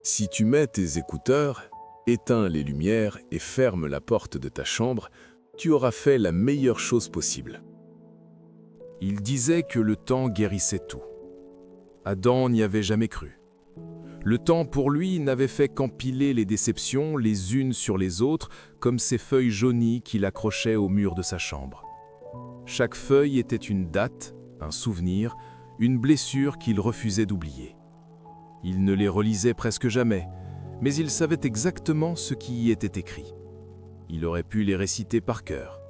Si tu mets tes écouteurs, éteins les lumières et ferme la porte de ta chambre, tu auras fait la meilleure chose possible. Il disait que le temps guérissait tout. Adam n'y avait jamais cru. Le temps pour lui n'avait fait qu'empiler les déceptions les unes sur les autres comme ces feuilles jaunies qu'il accrochait au mur de sa chambre. Chaque feuille était une date, un souvenir, une blessure qu'il refusait d'oublier. Il ne les relisait presque jamais, mais il savait exactement ce qui y était écrit. Il aurait pu les réciter par cœur.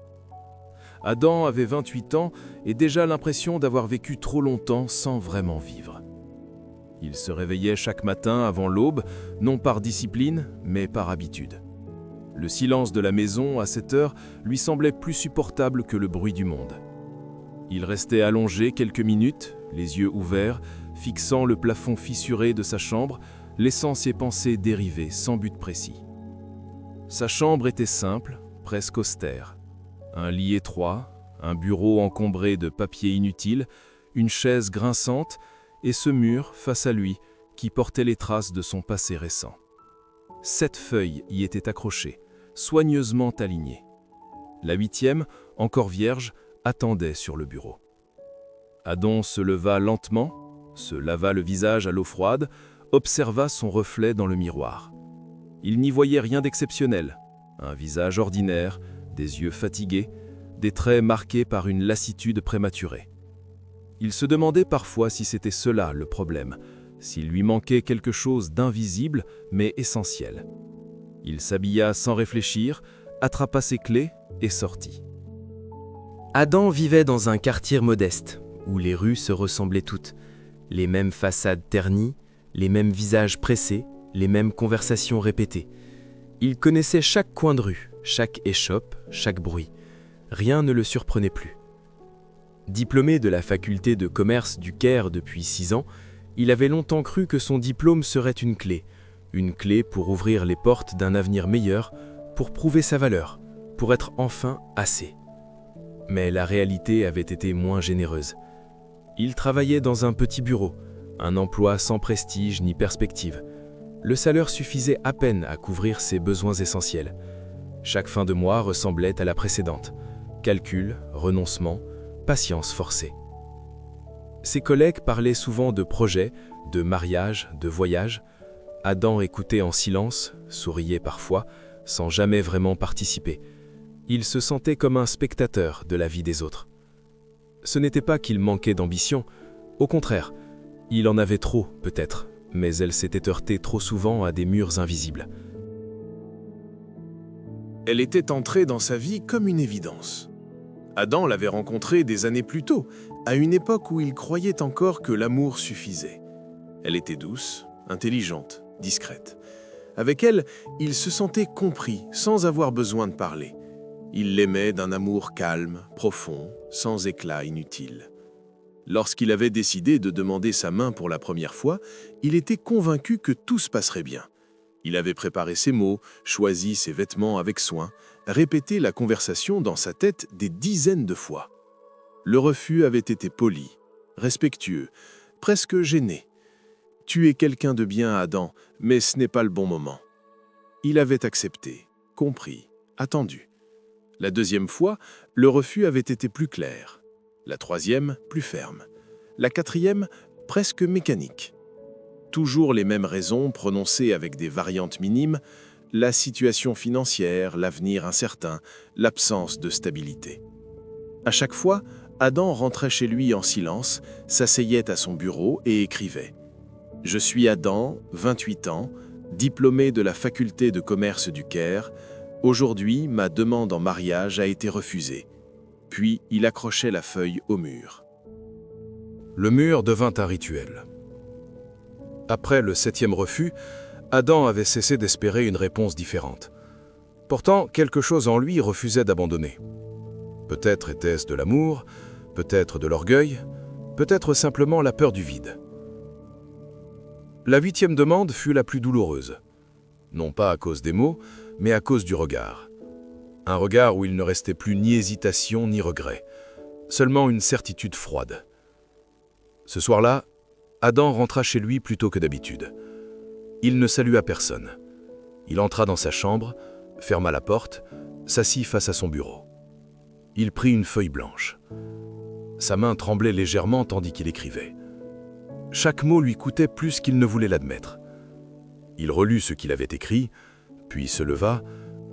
Adam avait 28 ans et déjà l'impression d'avoir vécu trop longtemps sans vraiment vivre. Il se réveillait chaque matin avant l'aube, non par discipline, mais par habitude. Le silence de la maison, à cette heure, lui semblait plus supportable que le bruit du monde. Il restait allongé quelques minutes, les yeux ouverts, fixant le plafond fissuré de sa chambre, laissant ses pensées dériver sans but précis. Sa chambre était simple, presque austère. Un lit étroit, un bureau encombré de papiers inutiles, une chaise grinçante et ce mur face à lui qui portait les traces de son passé récent. 7 feuilles y étaient accrochées, soigneusement alignées. La 8e, encore vierge, attendait sur le bureau. Adam se leva lentement, se lava le visage à l'eau froide, observa son reflet dans le miroir. Il n'y voyait rien d'exceptionnel. Un visage ordinaire, des yeux fatigués, des traits marqués par une lassitude prématurée. Il se demandait parfois si c'était cela le problème, s'il lui manquait quelque chose d'invisible mais essentiel. Il s'habilla sans réfléchir, attrapa ses clés et sortit. Adam vivait dans un quartier modeste, où les rues se ressemblaient toutes. Les mêmes façades ternies, les mêmes visages pressés, les mêmes conversations répétées. Il connaissait chaque coin de rue, chaque échoppe, chaque bruit. Rien ne le surprenait plus. Diplômé de la faculté de commerce du Caire depuis 6 ans, il avait longtemps cru que son diplôme serait une clé pour ouvrir les portes d'un avenir meilleur, pour prouver sa valeur, pour être enfin assez. Mais la réalité avait été moins généreuse. Il travaillait dans un petit bureau, un emploi sans prestige ni perspective. Le salaire suffisait à peine à couvrir ses besoins essentiels. Chaque fin de mois ressemblait à la précédente. Calcul, renoncement, patience forcée. Ses collègues parlaient souvent de projets, de mariage, de voyages. Adam écoutait en silence, souriait parfois, sans jamais vraiment participer. Il se sentait comme un spectateur de la vie des autres. Ce n'était pas qu'il manquait d'ambition, au contraire, il en avait trop peut-être, mais elle s'était heurtée trop souvent à des murs invisibles. Elle était entrée dans sa vie comme une évidence. Adam l'avait rencontrée des années plus tôt, à une époque où il croyait encore que l'amour suffisait. Elle était douce, intelligente, discrète. Avec elle, il se sentait compris, sans avoir besoin de parler. Il l'aimait d'un amour calme, profond, sans éclat inutile. Lorsqu'il avait décidé de demander sa main pour la première fois, il était convaincu que tout se passerait bien. Il avait préparé ses mots, choisi ses vêtements avec soin, répété la conversation dans sa tête des dizaines de fois. Le refus avait été poli, respectueux, presque gêné. « Tu es quelqu'un de bien, Adam, mais ce n'est pas le bon moment. » Il avait accepté, compris, attendu. La 2e fois, le refus avait été plus clair. La 3e, plus ferme. La 4e, presque mécanique. Toujours les mêmes raisons prononcées avec des variantes minimes, la situation financière, l'avenir incertain, l'absence de stabilité. À chaque fois, Adam rentrait chez lui en silence, s'asseyait à son bureau et écrivait « Je suis Adam, 28 ans, diplômé de la faculté de commerce du Caire. Aujourd'hui, ma demande en mariage a été refusée. » Puis il accrochait la feuille au mur. Le mur devint un rituel. Après le 7e refus, Adam avait cessé d'espérer une réponse différente. Pourtant, quelque chose en lui refusait d'abandonner. Peut-être était-ce de l'amour, peut-être de l'orgueil, peut-être simplement la peur du vide. La 8e demande fut la plus douloureuse. Non pas à cause des mots, mais à cause du regard. Un regard où il ne restait plus ni hésitation ni regret, seulement une certitude froide. Ce soir-là, Adam rentra chez lui plus tôt que d'habitude. Il ne salua personne. Il entra dans sa chambre, ferma la porte, s'assit face à son bureau. Il prit une feuille blanche. Sa main tremblait légèrement tandis qu'il écrivait. Chaque mot lui coûtait plus qu'il ne voulait l'admettre. Il relut ce qu'il avait écrit, puis se leva,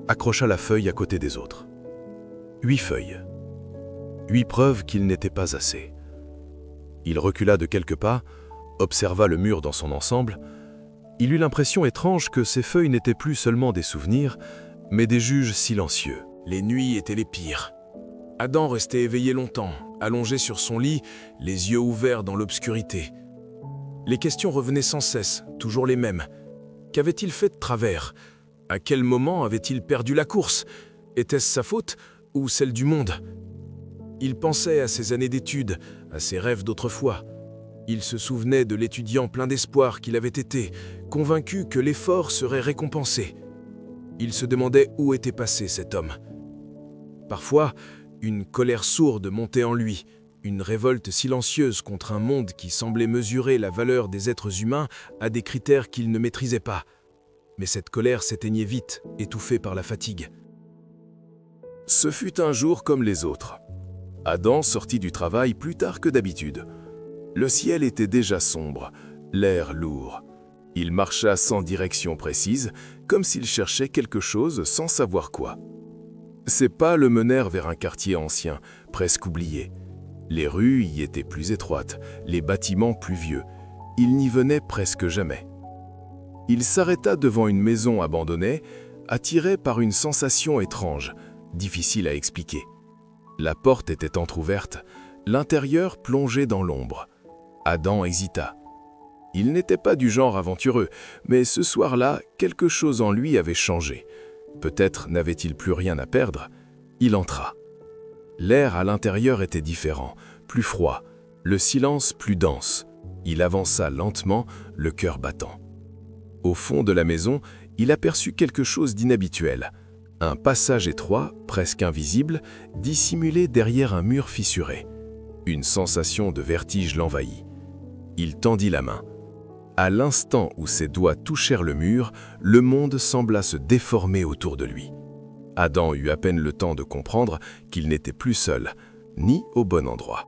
accrocha la feuille à côté des autres. 8 feuilles. 8 preuves qu'il n'était pas assez. Il recula de quelques pas, observa le mur dans son ensemble. Il eut l'impression étrange que ces feuilles n'étaient plus seulement des souvenirs, mais des juges silencieux. Les nuits étaient les pires. Adam restait éveillé longtemps, allongé sur son lit, les yeux ouverts dans l'obscurité. Les questions revenaient sans cesse, toujours les mêmes. Qu'avait-il fait de travers? À quel moment avait-il perdu la course? Était-ce sa faute ou celle du monde? Il pensait à ses années d'études, à ses rêves d'autrefois. Il se souvenait de l'étudiant plein d'espoir qu'il avait été, convaincu que l'effort serait récompensé. Il se demandait où était passé cet homme. Parfois, une colère sourde montait en lui, une révolte silencieuse contre un monde qui semblait mesurer la valeur des êtres humains à des critères qu'il ne maîtrisait pas. Mais cette colère s'éteignait vite, étouffée par la fatigue. Ce fut un jour comme les autres. Adam sortit du travail plus tard que d'habitude. Le ciel était déjà sombre, l'air lourd. Il marcha sans direction précise, comme s'il cherchait quelque chose sans savoir quoi. Ses pas le menèrent vers un quartier ancien, presque oublié. Les rues y étaient plus étroites, les bâtiments plus vieux. Il n'y venait presque jamais. Il s'arrêta devant une maison abandonnée, attiré par une sensation étrange, difficile à expliquer. La porte était entr'ouverte, l'intérieur plongé dans l'ombre. Adam hésita. Il n'était pas du genre aventureux, mais ce soir-là, quelque chose en lui avait changé. Peut-être n'avait-il plus rien à perdre. Il entra. L'air à l'intérieur était différent, plus froid, le silence plus dense. Il avança lentement, le cœur battant. Au fond de la maison, il aperçut quelque chose d'inhabituel. Un passage étroit, presque invisible, dissimulé derrière un mur fissuré. Une sensation de vertige l'envahit. Il tendit la main. À l'instant où ses doigts touchèrent le mur, le monde sembla se déformer autour de lui. Adam eut à peine le temps de comprendre qu'il n'était plus seul, ni au bon endroit.